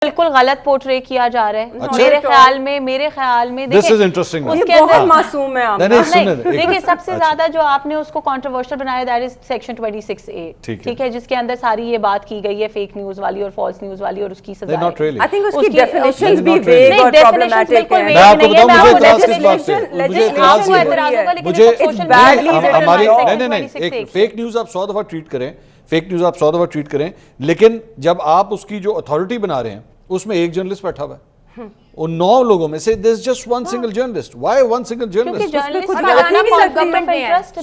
بالکل غلط پورٹرے کیا جا رہا ہے میرے خیال میں بہت معصوم ہے. دیکھیں سب سے زیادہ جو آپ نے اس کو کنٹروورشل بنایا دیٹ از سیکشن 26A, ٹھیک ہے, جس کے اندر ساری یہ بات کی گئی ہے فیک نیوز والی اور فالس نیوز والی, اور اس کی سزا I think اس کی ڈیفینیشنز بھی ویگ اور پرابلمٹک ہیں. میں آپ کو بتاؤں مجھے اعتراض کس بات پہ, مجھے اعتراض یہ فیک نیوز آپ 100 دفعہ ٹویٹ کریں, فیک نیوز آپ 100 دفعہ ٹویٹ کریں, لیکن جب آپ اس کی جو اتھارٹی بنا رہے ہیں اس میں ایک جرنلسٹ بیٹھا ہوا ہے, ان 9 لوگوں میں سے there's just one single journalist. Why one single journalist?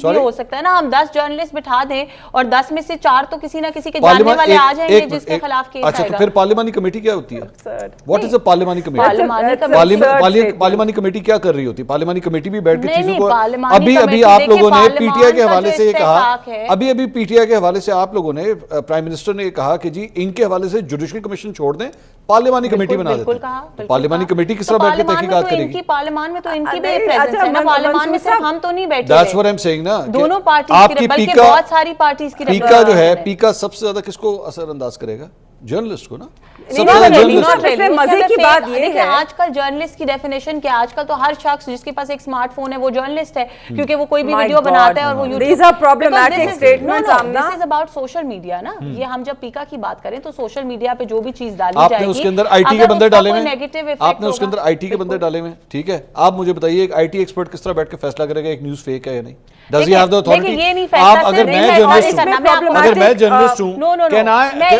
بھی ہو سکتا ہے نا, ہم 10 جرنلسٹ بٹھا دیں اور 10 میں سے 4 تو کسی نہ کسی کے جاننے والے آ جائیں گے جس کے خلاف کیس آئے گا. اچھا تو پھر پارلیمانی کمیٹی کیا ہوتی ہے؟ What is a پارلیمانی کمیٹی؟ پارلیمانی کمیٹی کیا کر رہی ہوتی ہے؟ پارلیمانی کمیٹی بھی بیٹھ کے چیزوں کو, ابھی آپ لوگوں نے پی ٹی آئی کے حوالے سے یہ کہا, ابھی پی ٹی آئی کے حوالے سے آپ لوگوں نے, پرائم منسٹر نے یہ کہا کہ جی ان کے حوالے سے جوڈیشل کمیشن چھوڑ دیں, پارلیمانی کمیٹی بنا دیتے. پارلیمانی کمیٹی کس طرح بیٹھ کے تحقیقات کرے گی؟ پارلیمان میں تو ان کی بھی پریزنس ہے نا, پارلیمان میں صرف ہم تو نہیں بیٹھے. That's what I'm saying نا, دونوں پارٹیز کی, بلکہ بہت ساری پارٹیز کی. پیکا جو ہے, پیکا سب سے زیادہ کس کو اثر انداز کرے گا؟ جرنلسٹ کو نا. مزے کی بات یہ ہے آج کل جرنلسٹ کی ڈیفینیشن کیا, آج کل تو ہر شخص جس کے پاس ایک اسمارٹ فون ہے وہ جرنلسٹ ہے, کیونکہ وہ کوئی بھی ویڈیو بناتا ہے اور وہ These are problematic statements. This is about social media نا. یہ ہم جب پیکا کی بات کریں تو سوشل میڈیا پہ جو بھی چیز ڈالی جائے گی, آپ نے اس کے اندر آئی ٹی کے بندے ڈالے ہوئے, آپ نے اس کے اندر آئی ٹی کے بندے ڈالے ہوئے, ٹھیک ہے, آپ مجھے بتائیے ایک آئی ٹی ایکسپرٹ کس طرح بیٹھ کے فیصلہ کرے گا ایک نیوز فیک ہے یا نہیں؟ Does he have the authority? آپ اگر میں جرنلسٹ ہوں,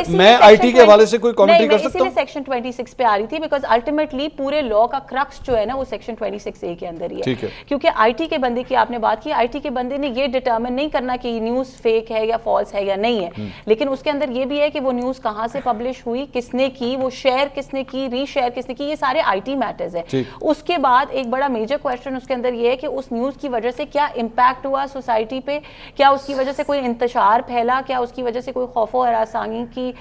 میں آئی ٹی کے حوالے سے کوئی کامنٹری کر سکتا ہوں؟ سیکشن 26 پہ آ رہی تھی بیکاز الٹیمیٹلی پورے لا کا کرکس جو ہے نا وہ سیکشن 26A کے اندر ہی ہے, کیونکہ آئی ٹی کے بندے کی آپ نے بات کی, آئی ٹی کے بندے نے یہ ڈٹرمن نہیں کرنا کہ یہ نیوز فیک ہے یا فالس ہے یا نہیں ہے, لیکن اس کے اندر یہ بھی ہے کہ وہ نیوز کہاں سے پبلش ہوئی, کس نے کی, وہ شیئر کس نے کی, ری شیئر کس نے کی, یہ سارے آئی ٹی میٹرز ہیں. اس کے بعد ایک بڑا میجر کویسچن اس کے اندر یہ ہے کہ اس نیوز کی وجہ سے کیا امپیکٹ ہوا سوسائٹی پہ, کیا اس کی وجہ سے کوئی انتشار پھیلا, کیا اس کی وجہ سے کوئی خوف و ہراسانی کی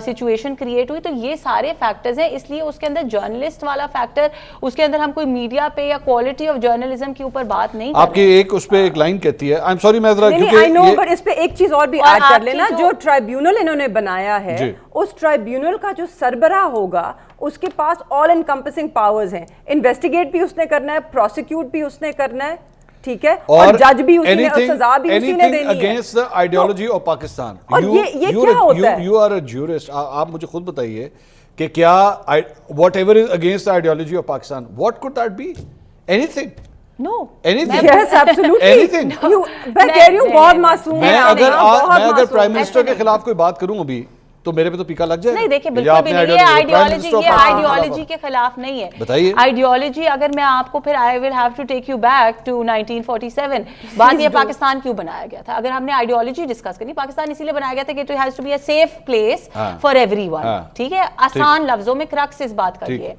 سچویشن کریٹ ہوئی. تو یہ سارے فیکٹرز ہیں, اس لیے اس کے اندر جرنلسٹ والا فیکٹر, اس کے اندر ہم کوئی میڈیا پہ یا کوالٹی آف جرنلزم کے اوپر بات نہیں. آپ کی ایک اس پہ ایک لائن کہتی ہے, آئی ایم سوری میں ذرا بٹ اس پہ ایک چیز اور بھی ایڈ کر لینا, جو ٹرائیبیونل انہوں نے بنایا ہے اس ٹرائیبیونل کا جو سربراہ ہوگا اس کے پاس آل انکمپسنگ پاورز ہیں, انویسٹیگیٹ بھی اس نے کرنا ہے, پروسیکیوٹ بھی اس نے کرنا ہے, ٹھیک ہے, اور جج بھی اسی نے, اور سزا بھی اسی نے دینی ہے. Against the ideology of Pakistan. اور یہ کیا ہوتا ہے؟ یو آر اے جورسٹ, آپ مجھے خود بتائیے کہ کیا whatever is against the ideology of Pakistan, what could that be? Anything. No. Anything. Yes, absolutely. Anything. میں کہہ رہی ہوں بہت معصوم ہے. میں اگر پرائم منسٹر کے خلاف کوئی بات کروں ابھی تو میرے پہ تو پیکا لگ جائے. نہیں دیکھیں بالکل بھی نہیں, یہ آئیڈیالوجی کے خلاف نہیں ہے. بتائیے آئیڈیالوجی اگر میں آپ کو پھر I will have to take you back to 1947. بات یہ پاکستان کیوں بنایا گیا تھا, اگر ہم نے آئیڈیالوجی ڈسکس کرنی, پاکستان اسی لیے بنایا گیا تھا کہ it has to be a safe place for everyone. ٹھیک ہے, آسان لفظوں میں کرکس اس بات کا یہ ہے.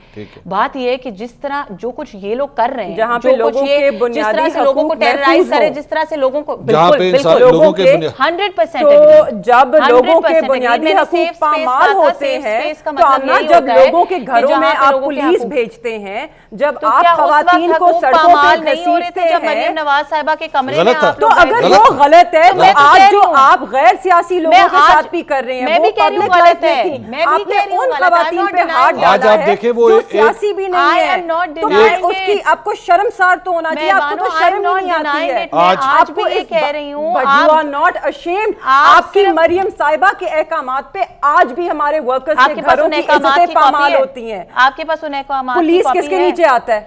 بات یہ ہے کہ جس طرح جو کچھ یہ لوگ کر رہے ہیں, جہاں پہ لوگوں کے بنیادی لوگوں کو ٹیررائز کرے, جس طرح سے لوگوں کو بالکل لوگوں کے 100%, تو جب لوگوں کے بنیادی حقوق پامال ہوتے ہیں, تو آمنا جب لوگوں کے گھروں میں آپ پولیس بھیجتے ہیں, جب آپ خواتین کو سڑکوں پہ گھسیٹتے ہیں, مریم نواز صاحبہ کے کمرے میں, تو اگر وہ غلط ہے تو آج جو آپ غیر سیاسی لوگوں کے ساتھ بھی کر رہے ہیں, وہ پبلک لائف میں تھی, آپ نے ان خواتین پہ ہاتھ ڈالا ہے جو سیاسی بھی نہیں ہے, تو اس کی آپ کو شرمسار تو ہونا چاہیے, آپ کو تو شرم نہیں آتی ہے. آج بھی یہ کہہ رہی ہوں, you are not ashamed. آپ کی مریم صاحبہ کے احکامات پہ آج بھی ہمارے ورکرز کے گھروں کی عزتیں پامال ہوتی ہیں. آپ کے پاس ان احکامات پولیس کس کے نیچے آتا ہے,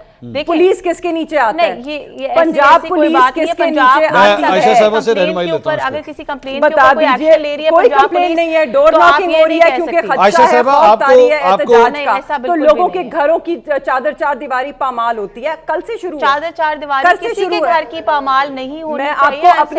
پولیس کس کے نیچے آتا ہے, پنجاب پولیس کس کے نیچے آتی ہے. عائشہ صاحبہ سے رہنمائی لیتا ہوں, اگر کسی کمپلین کے اوپر کوئی ایکشن لے رہی ہے, کوئی کمپلین نہیں ہے, ڈور ناکنگ ہو رہی ہے کیونکہ خدشہ ہے, خوف طاری ہے احتجاج کا, تو لوگوں کے گھروں کی چادر چار دیواری پامال ہوتی ہے. کل سے شروع, چادر چار دیواری کسی کے گھر کی پامال نہیں ہونی چاہیے. میں آپ کو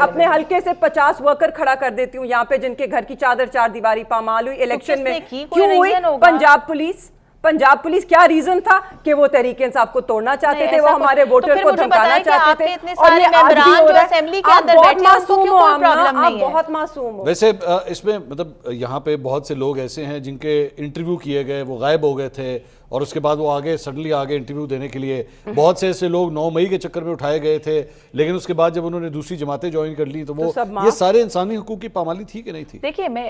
اپنے حلقے سے 50 ورکر کھڑا کر دیتی ہوں یہاں پہ جن کے گھر کی چادر چار دیواری پامال ہوئی الیکشن میں. کیوں ہوئی؟ پنجاب پولیس, पंजाब पुलिस क्या रीजन था कि वो तहरीक इंसाफ को तोड़ना चाहते थे, वो हमारे वोटर को धमकाना चाहते थे, और ये आज भी हो रहा है। आप बहुत मासूम हो, आप बहुत मासूम हो। वैसे इसमें मतलब यहाँ पे बहुत से लोग ऐसे हैं जिनके इंटरव्यू किए गए, वो गायब हो गए थे और उसके बाद वो आगे सडनली आगे इंटरव्यू देने के लिए। बहुत से ऐसे लोग 9 मई के चक्कर में उठाए गए थे, लेकिन उसके बाद जब उन्होंने दूसरी जमातें ज्वाइन कर ली तो वो ये सारे इंसानी हुकूक की पामाली थी कि नहीं थी? देखिए, मैं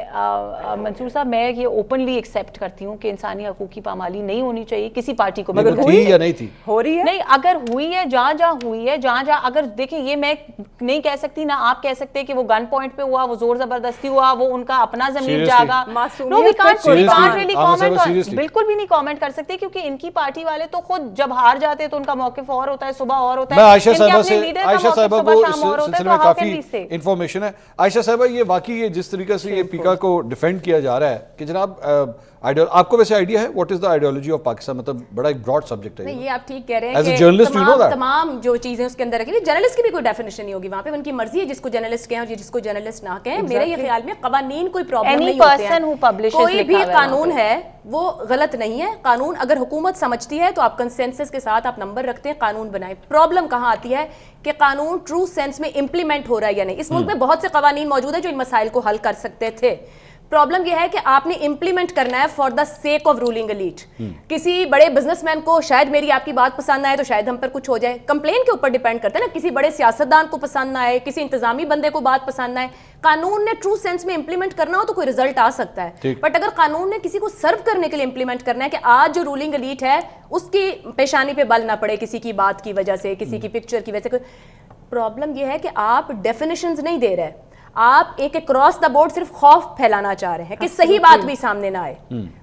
मंसूर साहब, मैं ये ओपनली एक्सेप्ट करती हूँ कि इंसानी हुकूक की पामाली नहीं होनी चाहिए किसी पार्टी को। मगर थी या नहीं थी? हो रही है नहीं, अगर हुई है, जहाँ हुई है, जहाँ अगर देखिए, ये मैं नहीं कह सकती, ना आप कह सकते कि वो गन पॉइंट पे हुआ, वो जोर जबरदस्ती हुआ, वो उनका अपना जमीन जागा। No, we can't really comment, बिल्कुल भी नहीं कमेंट कर सकते, क्योंकि इनकी पार्टी वाले तो खुद जब हार जाते हैं तो उनका मौक़िफ़ और होता है, सुबह और होता है। मैं आयशा साहिबा को इस सिलसिले में काफी इंफॉर्मेशन है। आयशा साहिबा, ये वाकई जिस तरीके से ये पीका को डिफेंड किया जा रहा है कि जनाब आपको वैसे आइडिया है what is the ideology of Pakistan? मतलब बड़ा एक ब्रॉड सब्जेक्ट है। नहीं, ये आप ठीक कह रहे हैं कि जर्नलिस्ट तमाम जो चीजें उसके अंदर रखी, जर्नलिस्ट की भी कोई डेफिनेशन नहीं होगी वहाँ पे, उनकी मर्जी है जिसको जर्नलिस्ट कहें और जिसको जर्नलिस्ट ना कहें। मेरे ये ख्याल में कवानीन कोई प्रॉब्लम नहीं होते हैं, कोई भी कानून है वो गलत नहीं है। कानून अगर हुकूमत समझती है तो आप कंसेंसस के साथ आप नंबर रखते हैं, कानून बनाए। प्रॉब्लम कहाँ आती है कि कानून ट्रू सेंस में इंप्लीमेंट हो रहा है या नहीं। इस मुल्क में बहुत से कवानीन मौजूद है जो इन मसाइल को हल कर सकते थे। प्रॉब्लम यह है कि आपने इंप्लीमेंट करना है for the sake of ruling elite. किसी बड़े बिजनेसमैन को शायद मेरी आपकी बात पसंद आए तो शायद हम पर कुछ हो जाए, कंप्लेन के ऊपर डिपेंड करता है ना। किसी बड़े सियासतदान को पसंद ना आए, किसी इंतजामी बंदे को बात पसंद ना आए। कानून ने ट्रू सेंस में इंप्लीमेंट करना हो तो कोई रिजल्ट आ सकता है, बट अगर कानून ने किसी को सर्व करने के लिए इंप्लीमेंट करना है कि आज जो रूलिंग एलीट है उसकी पेशानी पे बल ना पड़े किसी की बात की वजह से, किसी की पिक्चर की वजह से। प्रॉब्लम यह है कि आप डेफिनेशंस नहीं दे रहे, आप एक क्रॉस द बोर्ड सिर्फ खौफ फैलाना चाह रहे हैं कि सही बात भी सामने ना आए,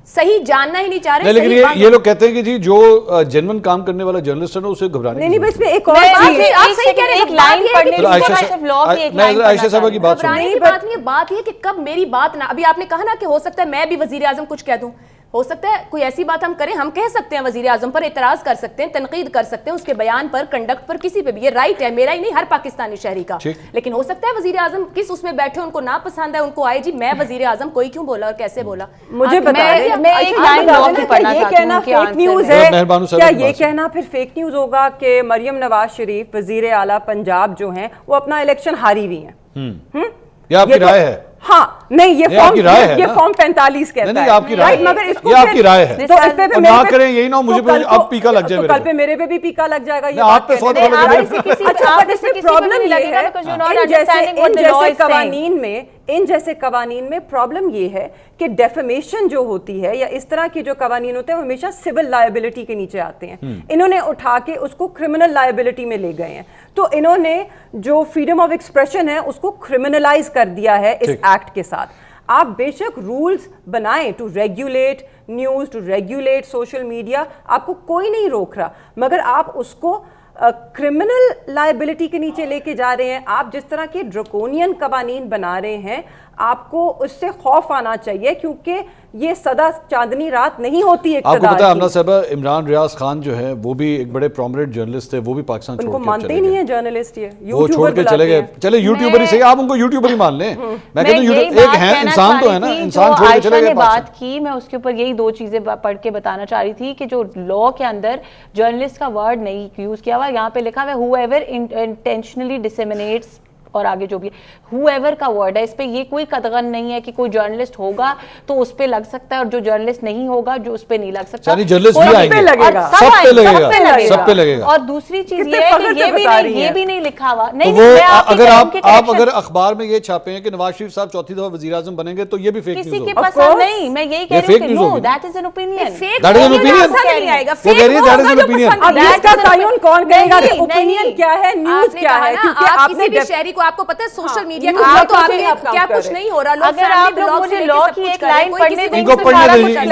सही जानना ही नहीं चाह रहे। लेकिन ये लोग कहते हैं कि जी जो जेन्युइन काम करने वाला जर्नलिस्ट है ना उसे घबराने नहीं, बस एक और चीज आप सही कह रहे हैं, एक लाइन पढ़ने की आयशा साहबा की बात घबराने की बात नहीं है। बात ये कि कब मेरी बात ना, अभी आपने कहा ना कि हो सकता है मैं भी वजीर आजम कुछ कह दूं, हो सकता है कोई ऐसी बात हम करें, हम कह सकते हैं वजीर आजम पर एतराज कर सकते हैं, तनकीद कर सकते हैं उसके बयान पर, कंडक्ट पर, किसी पे भी, ये राइट है मेरा ही नहीं हर पाकिस्तानी शहरी का। लेकिन हो सकता है वजीर आजम किस उसमें बैठे उनको ना पसंद है, उनको आए जी मैं वजीर आजम कोई क्यों बोला और कैसे बोला। मुझे बता दें, मैं एक लाइन ये कहना फेक न्यूज है क्या? ये कहना फिर फेक न्यूज होगा कि मरियम नवाज शरीफ वजीर आला पंजाब जो हैं वो अपना इलेक्शन हारी हुई हैं? ये आपकी राय है? हाँ, नहीं, ये फॉर्म 45 कहता है, आपकी राय, मगर इसको ये आपकी राय है, तो इस पे ना करें यही ना मुझे अब पीका लग जाए, कल पे मेरे पे भी पीका लग जाएगा। ये आप पे प्रॉब्लम ये है इन जैसे कवानीन में प्रॉब्लम ये है कि डेफेमेशन जो होती है या इस तरह के जो कवानीन होते हैं वो हमेशा सिविल लायबिलिटी के नीचे आते हैं। इन्होंने उठा के उसको क्रिमिनल लायबिलिटी में ले गए हैं, तो इन्होंने जो फ्रीडम ऑफ एक्सप्रेशन है उसको क्रिमिनलाइज कर दिया है इस एक्ट के साथ। आप बेशक रूल्स बनाएं to regulate news, to regulate social media, आपको कोई नहीं रोक रहा, मगर आप उसको क्रिमिनल लायबिलिटी के नीचे लेके जा रहे हैं। आप जिस तरह के ड्रकोनियन कवानीन बना रहे हैं आपको उससे खौफ आना चाहिए, क्योंकि ये सदा चांदनी रात नहीं होती है। आपको पता है अमना साहबा, इमरान रियाज खान जो है वो भी एक बड़े प्रोमिनेंट जर्नलिस्ट थे, वो भी पाकिस्तान छोड़ के मानते ही नहीं है जर्नलिस्ट, ये वो छोड़ के चले गए। चले यूट्यूबर ही सही, आप उनको यूट्यूबर ही मान लें। मैं कहता हूं एक है इंसान तो है ना, इंसान छोड़ के चले गए। बात की मैं उसके ऊपर यही दो चीजें पढ़ के बताना चाह रही थी कि जो लॉ के अंदर जर्नलिस्ट का वर्ड नहीं यूज किया हुआ, यहाँ पे लिखा हुआ है हूएवर इंटेंशनली डिसेमिनेट्स, और आगे जो भी whoever का वर्ड है, इस पे ये कोई कतगन नहीं है कि कोई जर्नलिस्ट होगा तो उस पे लग सकता है और जो जर्नलिस्ट नहीं होगा जो उस पे नहीं लग सकता। जर्नलिस्ट भी आएंगे, सब पे लगेगा। और दूसरी चीज ये है कि ये भी नहीं लिखा हुआ। नहीं, अगर आप अगर अखबार में ये छापे हैं कि नवाज शरीफ साहब चौथी दफा वजीर आजम बनेंगे तो ये भी फेक न्यूज़ किसी के पसंद नहीं। मैं यही कह रही हूं, no, that is an opinion. That is an opinion, नहीं आएगा वो कह रही है दैट इज एन ओपिनियन। अब इसका तयन कौन करेगा कि ओपिनियन क्या है, न्यूज़ क्या है? क्योंकि आपने भी शहरी को आपको पता है सोशल मीडिया का तो आपके क्या कुछ नहीं हो रहा। अगर आप लोग मुझे लॉ की एक लाइन पढ़ने देंगे इनको पढ़ने दीजिए,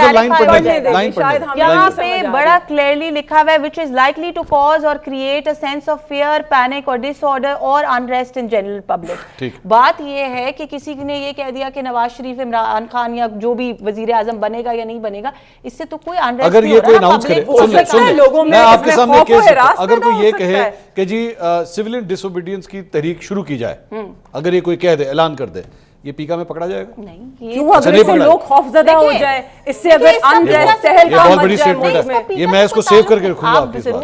यहाँ पे बड़ा क्लियरली लिखा हुआ है which is likely to cause और create a sense of fear, panic और डिसऑर्डर और अनरेस्ट इन जनरल पब्लिक। बात ये है कि किसी ने ये कह दिया कि नवाज शरीफ, इमरान खान या जो भी वजीर आजम बनेगा या नहीं बनेगा, इससे तो कोई अनरेस्ट अगर ये कोई अनाउंस करे, सुन लोगों में आपके सामने केस, अगर कोई ये कहे कि जी सिविलियन डिसोबीडियंस की तहरीक शुरू की जाए, अगर ये कोई कह दे, ऐलान कर दे یہ پیکا میں پکڑا جائے گا؟ نہیں، کیوں اگر اس سے لوگ خوفزدہ ہو جائے، اس سے اگر انریسٹ یہ بہت بڑی سٹیٹمنٹ ہے، یہ میں اس کو سیو کر کے رکھوں گا آپ کے پاس.